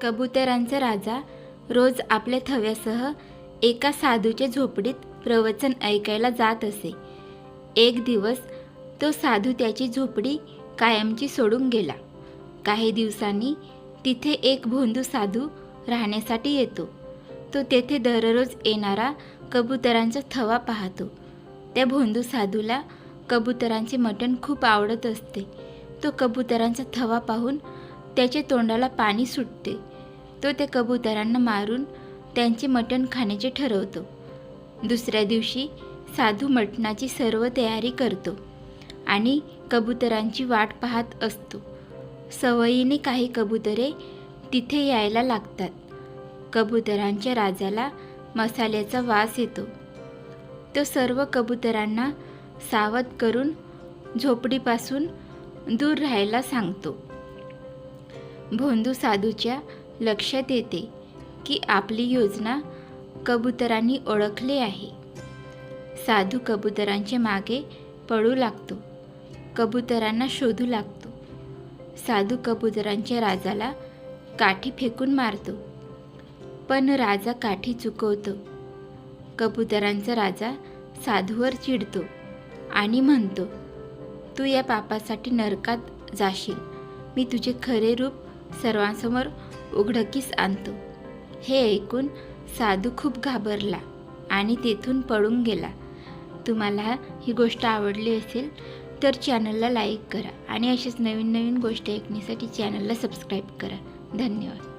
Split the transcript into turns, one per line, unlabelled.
कबुतरांचा राजा रोज आपल्या थव्यासह एका साधूच्या झोपडीत प्रवचन ऐकायला जात असे. एक दिवस तो साधू त्याची झोपडी कायमची सोडून गेला. काही दिवसांनी तिथे एक भोंदू साधू राहण्यासाठी येतो. तो तेथे दररोज येणारा कबुतरांचा थवा पाहतो. त्या भोंदू साधूला कबुतरांचे मटण खूप आवडत असते. तो कबुतरांचा थवा पाहून त्याच्या तोंडाला पाणी सुटते. तो त्या कबुतरांना मारून त्यांचे मटण खाण्याचे ठरवतो. दुसऱ्या दिवशी साधू मटणाची सर्व तयारी करतो आणि कबुतरांची वाट पाहत असतो. सवयीने काही कबुतरे तिथे यायला लागतात. कबुतरांच्या राजाला मसाल्याचा वास येतो. तो सर्व कबुतरांना सावध करून झोपडीपासून दूर राहायला सांगतो. भोंदू साधूच्या लक्षात येते की आपली योजना कबुतरांनी ओळखली आहे. साधू कबुतरांच्या मागे पळू लागतो. कबुतरांना शोधू लागतो. साधू कबुतरांच्या राजाला काठी फेकून मारतो, पण राजा काठी चुकवतो. कबुतरांचा राजा साधूवर चिडतो आणि म्हणतो, तू या पापासाठी नरकात जाशील. मी तुझे खरे रूप सर्वांसमोर उघडकीस आणतो. हे ऐकून साधू खूप घाबरला आणि तेथून पळून गेला. तुम्हाला ही गोष्ट आवडली असेल तर चॅनलला लाईक करा आणि अशीच नवीन नवीन गोष्टी ऐकण्यासाठी चॅनलला सबस्क्राईब करा. धन्यवाद.